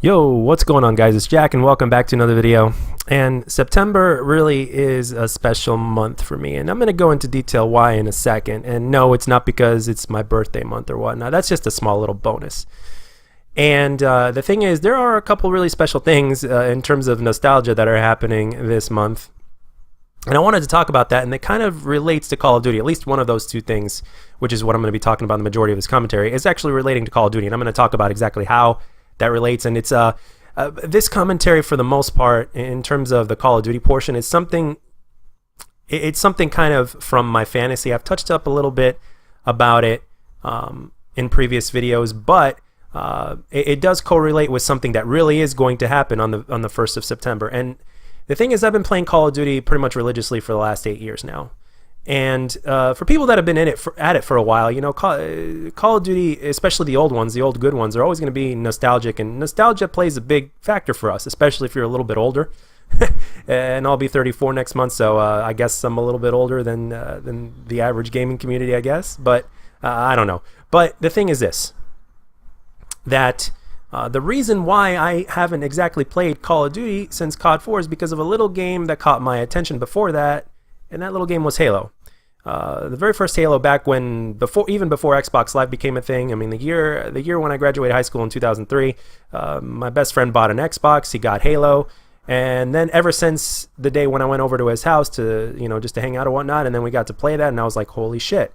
Yo, what's going on, guys? It's Jack and welcome back to another video. And September really is a special month for me, and I'm going to go into detail why in a second. And no, it's not because it's my birthday month or whatnot. That's just a small little bonus. And the thing is, there are a couple really special things in terms of nostalgia that are happening this month. And I wanted to talk about that, and it kind of relates to Call of Duty. At least one of those two things, which is what I'm going to be talking about in the majority of this commentary, is actually relating to Call of Duty. And I'm going to talk about exactly how that relates. And it's this commentary, for the most part, in terms of the Call of Duty portion, is something. It's something kind of from my fantasy. I've touched up a little bit about it in previous videos, but it does correlate with something that really is going to happen on the 1st of September. And the thing is, I've been playing Call of Duty pretty much religiously for the last 8 years now. And for people that have been at it for a while, you know, Call of Duty, especially the old ones, the old good ones, are always going to be nostalgic. And nostalgia plays a big factor for us, especially if you're a little bit older. And I'll be 34 next month, so I guess I'm a little bit older than the average gaming community, I guess. But I don't know. But the thing is this, that the reason why I haven't exactly played Call of Duty since COD 4 is because of a little game that caught my attention before that, and that little game was Halo. The very first Halo, back when, even before Xbox Live became a thing. I mean, the year when I graduated high school in 2003, my best friend bought an Xbox. He got Halo, and then ever since the day when I went over to his house to, you know, just to hang out or whatnot, and then we got to play that, and I was like, holy shit.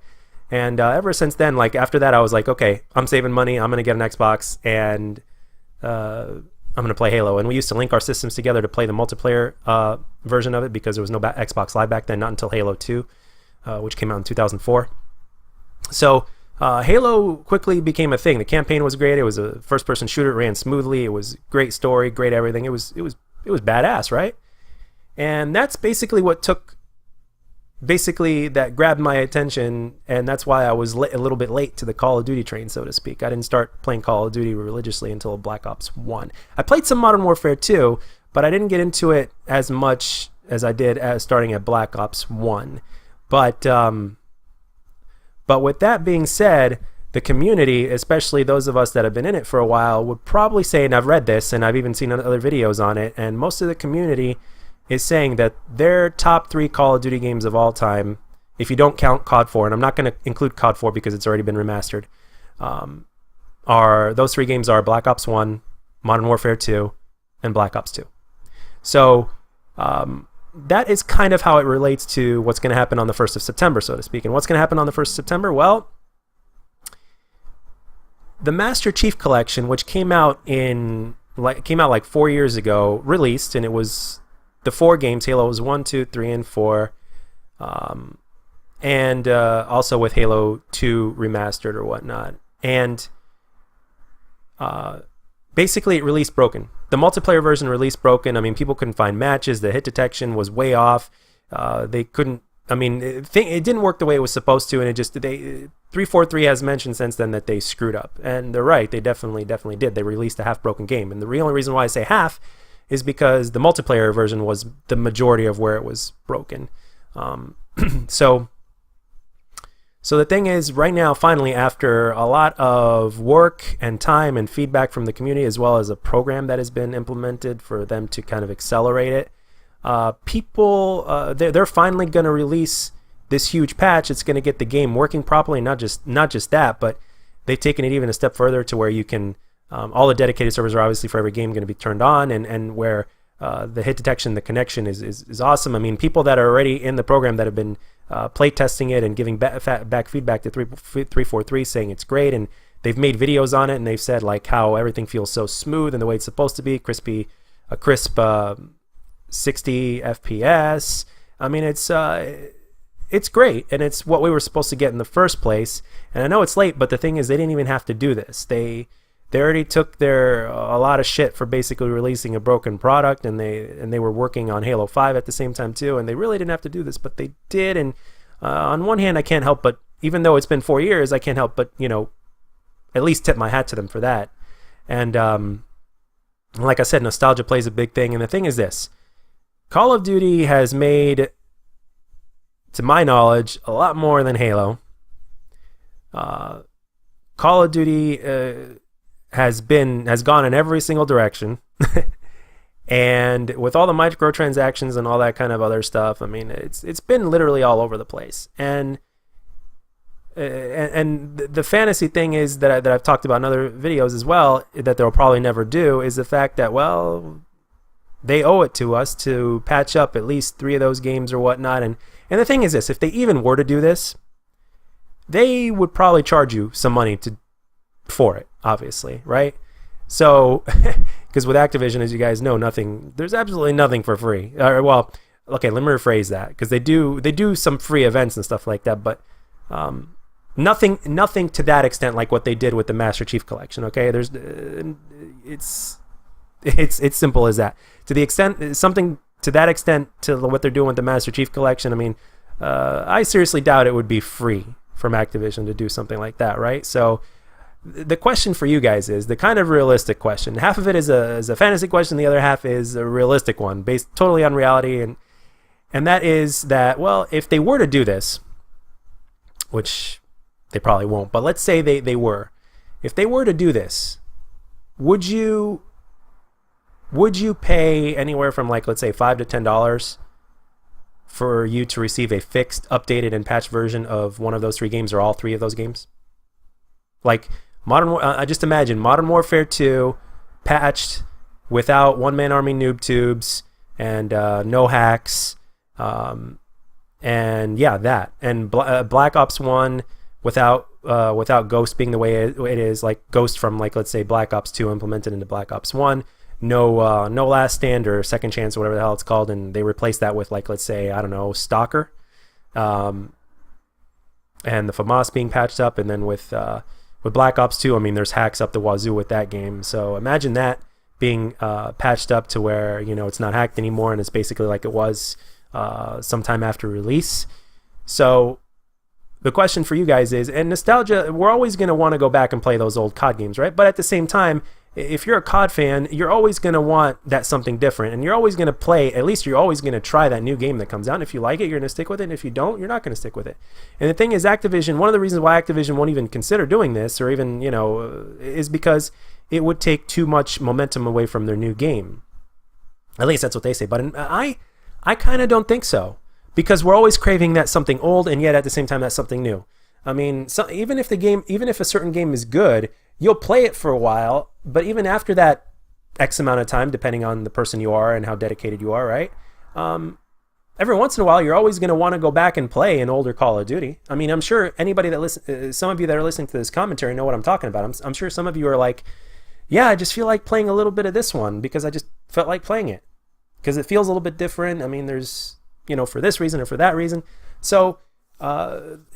And ever since then, like after that, I was like, okay, I'm saving money. I'm gonna get an Xbox, and I'm gonna play Halo. And we used to link our systems together to play the multiplayer version of it, because there was no Xbox Live back then, not until Halo 2. Which came out in 2004. So Halo quickly became a thing. The campaign was great. It was a first-person shooter. It ran smoothly. It was great story, great everything. It was badass, right? And that's basically what that grabbed my attention, and that's why I was a little bit late to the Call of Duty train, so to speak. I didn't start playing Call of Duty religiously until Black Ops 1. I played some Modern Warfare 2, but I didn't get into it as much as I did starting at Black Ops 1. But with that being said, the community, especially those of us that have been in it for a while, would probably say, and I've read this, and I've even seen other videos on it, and most of the community is saying that their top 3 Call of Duty games of all time, if you don't count COD 4, and I'm not going to include COD 4 because it's already been remastered, those 3 games are Black Ops 1, Modern Warfare 2, and Black Ops 2. So that is kind of how it relates to what's going to happen on the 1st of September, so to speak. And what's going to happen on the 1st of September? Well, the Master Chief Collection, which came out like 4 years ago, released, and it was the 4 games. Halo was 1, 2, 3, and 4. And also with Halo 2 remastered or whatnot. And basically it released broken. The multiplayer version released broken. I mean, people couldn't find matches. The hit detection was way off. They couldn't. I mean, it didn't work the way it was supposed to, and it just 343 has mentioned since then that they screwed up, and they're right. They definitely did. They released a half broken game, and the only reason why I say half is because the multiplayer version was the majority of where it was broken. So the thing is, right now, finally, after a lot of work and time and feedback from the community, as well as a program that has been implemented for them to kind of accelerate it, they're finally going to release this huge patch. It's going to get the game working properly. Not just that, but they've taken it even a step further to where you can, all the dedicated servers are obviously for every game going to be turned on, and where the hit detection, the connection is awesome. I mean, people that are already in the program that have been play testing it and giving back feedback to 343 saying it's great, and they've made videos on it, and they've said like how everything feels so smooth and the way it's supposed to be, crisp 60 FPS. I mean, it's great, and it's what we were supposed to get in the first place. And I know it's late, but the thing is, they didn't even have to do this. They already took a lot of shit for basically releasing a broken product, and they were working on Halo 5 at the same time too, and they really didn't have to do this, but they did. And on one hand, I can't help but, even though it's been 4 years, I can't help but, you know, at least tip my hat to them for that. And like I said, nostalgia plays a big thing, and the thing is this: Call of Duty has made, to my knowledge, a lot more than Halo. Call of Duty has gone in every single direction. And with all the microtransactions and all that kind of other stuff, I mean, it's been literally all over the place. And the fantasy thing is that I've talked about in other videos as well, that they'll probably never do, is the fact that, well, they owe it to us to patch up at least 3 of those games or whatnot. And the thing is this, if they even were to do this, they would probably charge you some money for it, obviously, right? So, because with Activision, as you guys know, there's absolutely nothing for free. Well, okay, let me rephrase that, because they do some free events and stuff like that, but nothing to that extent like what they did with the Master Chief Collection. Okay, it's simple as that. To the extent something to that extent to what they're doing with the Master Chief Collection, I mean, I seriously doubt it would be free from Activision to do something like that, right? So the question for you guys is the kind of realistic question. Half of it is a fantasy question, the other half is a realistic one based totally on reality, and that is that, well, if they were to do this, which they probably won't, but let's say they were. If they were to do this, would you pay anywhere from, like, let's say $5 to $10 for you to receive a fixed, updated, and patched version of one of those 3 games or all 3 of those games? Like just imagine Modern Warfare 2 patched without one-man army noob tubes and no hacks, and yeah, that, and Black Ops 1 without Ghost being the way it is, like Ghost from, like, let's say Black Ops 2 implemented into Black Ops 1. No last stand or second chance or whatever the hell it's called, and they replaced that with, like, let's say, I don't know, Stalker, and the FAMAS being patched up, and then with Black Ops 2, I mean, there's hacks up the wazoo with that game. So imagine that being patched up to where, you know, it's not hacked anymore, and it's basically like it was sometime after release. So the question for you guys is, and nostalgia, we're always going to want to go back and play those old COD games, right? But at the same time, if you're a COD fan, you're always going to want that something different, and you're always going to play, at least you're always going to try that new game that comes out. And if you like it, you're going to stick with it, and if you don't, you're not going to stick with it. And the thing is, Activision, one of the reasons why Activision won't even consider doing this, or even, you know, is because it would take too much momentum away from their new game. At least that's what they say. But I kind of don't think so, because we're always craving that something old, and yet at the same time that's something new. I mean, even if a certain game is good, you'll play it for a while, but even after that X amount of time, depending on the person you are and how dedicated you are, right? Every once in a while, you're always going to want to go back and play an older Call of Duty. I mean, I'm sure anybody that some of you that are listening to this commentary know what I'm talking about. I'm sure some of you are like, yeah, I just feel like playing a little bit of this one because I just felt like playing it because it feels a little bit different. I mean, there's, you know, for this reason or for that reason. So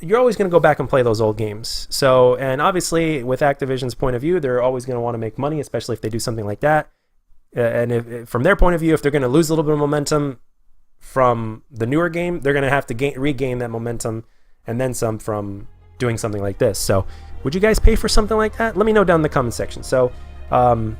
you're always going to go back and play those old games. So, and obviously with Activision's point of view, they're always going to want to make money, especially if they do something like that. And if, from their point of view, if they're going to lose a little bit of momentum from the newer game, they're going to have to regain that momentum and then some from doing something like this. So would you guys pay for something like that? Let me know down in the comment section. So, obviously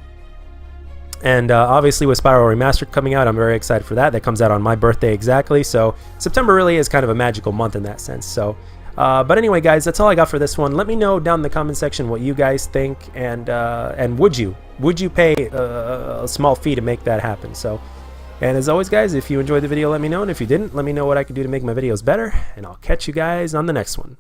with Spyro Remastered coming out, I'm very excited for that. That comes out on my birthday exactly. So September really is kind of a magical month in that sense. So, but anyway, guys, that's all I got for this one. Let me know down in the comment section what you guys think, and would you pay a small fee to make that happen? So, and as always, guys, if you enjoyed the video, let me know, and if you didn't, let me know what I could do to make my videos better, and I'll catch you guys on the next one.